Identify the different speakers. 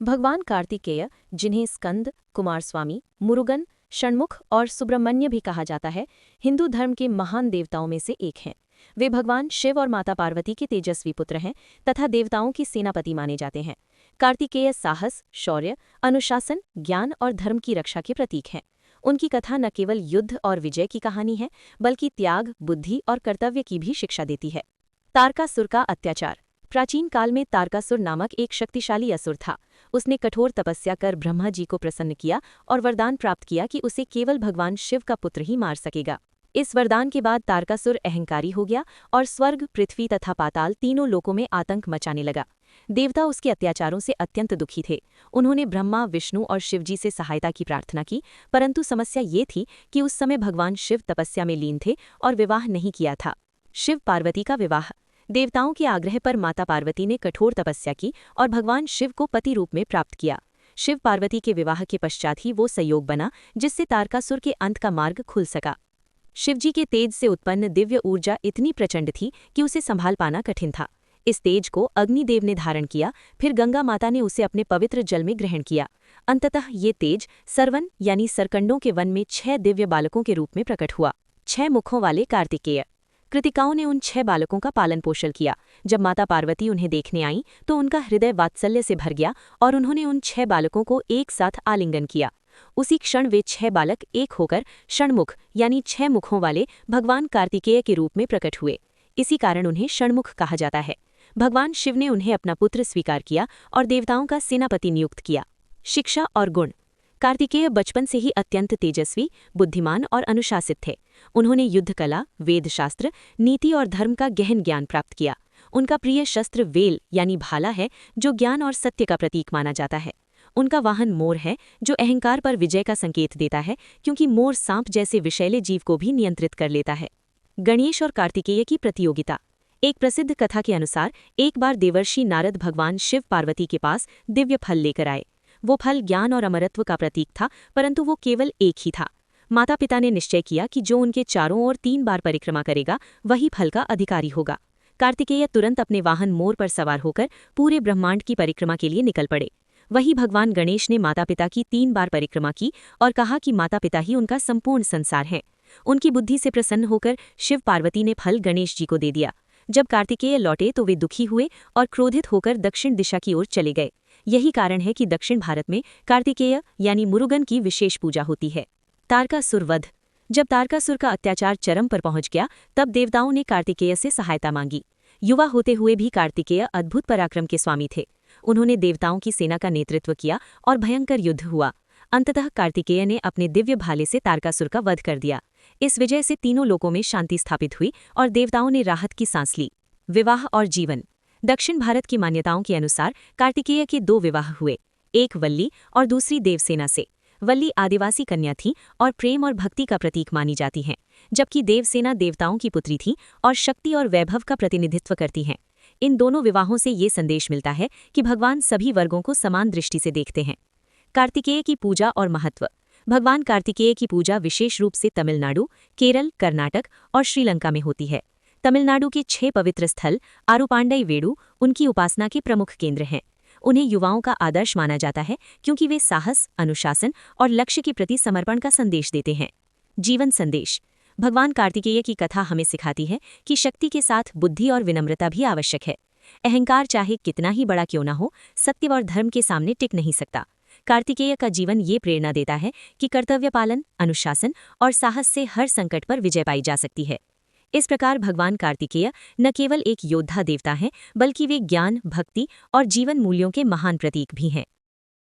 Speaker 1: भगवान कार्तिकेय, जिन्हें स्कंद, कुमारस्वामी, मुरुगन, षणमुख और सुब्रह्मण्य भी कहा जाता है, हिंदू धर्म के महान देवताओं में से एक हैं। वे भगवान शिव और माता पार्वती के तेजस्वी पुत्र हैं तथा देवताओं की सेनापति माने जाते हैं। कार्तिकेय साहस, शौर्य, अनुशासन, ज्ञान और धर्म की रक्षा के प्रतीक हैं। उनकी कथा न केवल युद्ध और विजय की कहानी है, बल्कि त्याग, बुद्धि और कर्तव्य की भी शिक्षा देती है। तारकासुर का अत्याचार। प्राचीन काल में तारकासुर नामक एक शक्तिशाली असुर था। उसने कठोर तपस्या कर ब्रह्मा जी को प्रसन्न किया और वरदान प्राप्त किया कि उसे केवल भगवान शिव का पुत्र ही मार सकेगा। इस वरदान के बाद तारकासुर अहंकारी हो गया और स्वर्ग, पृथ्वी तथा पाताल तीनों लोकों में आतंक मचाने लगा। देवता उसके अत्याचारों से अत्यंत दुखी थे। उन्होंने ब्रह्मा, विष्णु और शिवजी से सहायता की प्रार्थना की, परंतु समस्या ये थी कि उस समय भगवान शिव तपस्या में लीन थे और विवाह नहीं किया था। शिव पार्वती का विवाह। देवताओं के आग्रह पर माता पार्वती ने कठोर तपस्या की और भगवान शिव को पति रूप में प्राप्त किया। शिव पार्वती के विवाह के पश्चात ही वो संयोग बना जिससे तारकासुर के अंत का मार्ग खुल सका। शिवजी के तेज से उत्पन्न दिव्य ऊर्जा इतनी प्रचंड थी कि उसे संभाल पाना कठिन था। इस तेज को अग्निदेव ने धारण किया, फिर गंगा माता ने उसे अपने पवित्र जल में ग्रहण किया। अंततः ये तेज सरवन यानी सरकंडों के वन में 6 दिव्य बालकों के रूप में प्रकट हुआ। 6 मुखों वाले कार्तिकेय। कृतिकाओं ने उन 6 बालकों का पालन पोषण किया। जब माता पार्वती उन्हें देखने आईं तो उनका हृदय वात्सल्य से भर गया और उन्होंने उन 6 बालकों को एक साथ आलिंगन किया। उसी क्षण वे 6 बालक एक होकर षणमुख यानी 6 मुखों वाले भगवान कार्तिकेय के रूप में प्रकट हुए। इसी कारण उन्हें षणमुख कहा जाता है। भगवान शिव ने उन्हें अपना पुत्र स्वीकार किया और देवताओं का सेनापति नियुक्त किया। शिक्षा और गुण। कार्तिकेय बचपन से ही अत्यंत तेजस्वी, बुद्धिमान और अनुशासित थे। उन्होंने युद्ध कला, वेदशास्त्र, नीति और धर्म का गहन ज्ञान प्राप्त किया। उनका प्रिय शस्त्र वेल यानी भाला है, जो ज्ञान और सत्य का प्रतीक माना जाता है। उनका वाहन मोर है, जो अहंकार पर विजय का संकेत देता है, क्योंकि मोर सांप जैसे विषैले जीव को भी नियंत्रित कर लेता है। गणेश और कार्तिकेय की प्रतियोगिता। एक प्रसिद्ध कथा के अनुसार एक बार देवर्षि नारद भगवान शिव पार्वती के पास दिव्य फल लेकर आए। वो फल ज्ञान और अमरत्व का प्रतीक था, परंतु वो केवल एक ही था। माता पिता ने निश्चय किया कि जो उनके चारों ओर 3 बार परिक्रमा करेगा वही फल का अधिकारी होगा। कार्तिकेय तुरंत अपने वाहन मोर पर सवार होकर पूरे ब्रह्मांड की परिक्रमा के लिए निकल पड़े। वही भगवान गणेश ने माता पिता की 3 बार परिक्रमा की और कहा कि माता पिता ही उनका संपूर्ण संसार है। उनकी बुद्धि से प्रसन्न होकर शिव पार्वती ने फल गणेश जी को दे दिया। जब कार्तिकेय लौटे तो वे दुखी हुए और क्रोधित होकर दक्षिण दिशा की ओर चले गए। यही कारण है कि दक्षिण भारत में कार्तिकेय यानी मुरुगन की विशेष पूजा होती है। तारकासुर वध। जब तारकासुर का अत्याचार चरम पर पहुंच गया, तब देवताओं ने कार्तिकेय से सहायता मांगी। युवा होते हुए भी कार्तिकेय अद्भुत पराक्रम के स्वामी थे। उन्होंने देवताओं की सेना का नेतृत्व किया और भयंकर युद्ध हुआ। अंततः कार्तिकेय ने अपने दिव्य भाले से तारकासुर का वध कर दिया। इस विजय से तीनों लोकों में शांति स्थापित हुई और देवताओं ने राहत की सांस ली। विवाह और जीवन। दक्षिण भारत की मान्यताओं के अनुसार कार्तिकेय के 2 विवाह हुए, एक वल्ली और दूसरी देवसेना से। वल्ली आदिवासी कन्या थी और प्रेम और भक्ति का प्रतीक मानी जाती हैं, जबकि देवसेना देवताओं की पुत्री थी और शक्ति और वैभव का प्रतिनिधित्व करती हैं। इन दोनों विवाहों से ये संदेश मिलता है कि भगवान सभी वर्गों को समान दृष्टि से देखते हैं। कार्तिकेय की पूजा और महत्व। भगवान कार्तिकेय की पूजा विशेष रूप से तमिलनाडु, केरल, कर्नाटक और श्रीलंका में होती है। तमिलनाडु के 6 पवित्र स्थल आरुपांडई वेडु उनकी उपासना के प्रमुख केंद्र हैं। उन्हें युवाओं का आदर्श माना जाता है, क्योंकि वे साहस, अनुशासन और लक्ष्य के प्रति समर्पण का संदेश देते हैं। जीवन संदेश। भगवान कार्तिकेय की कथा हमें सिखाती है कि शक्ति के साथ बुद्धि और विनम्रता भी आवश्यक है। अहंकार चाहे कितना ही बड़ा क्यों न हो, सत्य और धर्म के सामने टिक नहीं सकता। कार्तिकेय का जीवन ये प्रेरणा देता है कि कर्तव्य पालन, अनुशासन और साहस से हर संकट पर विजय पाई जा सकती है। इस प्रकार भगवान कार्तिकेय न केवल एक योद्धा देवता हैं, बल्कि वे ज्ञान, भक्ति और जीवन मूल्यों के महान प्रतीक भी हैं।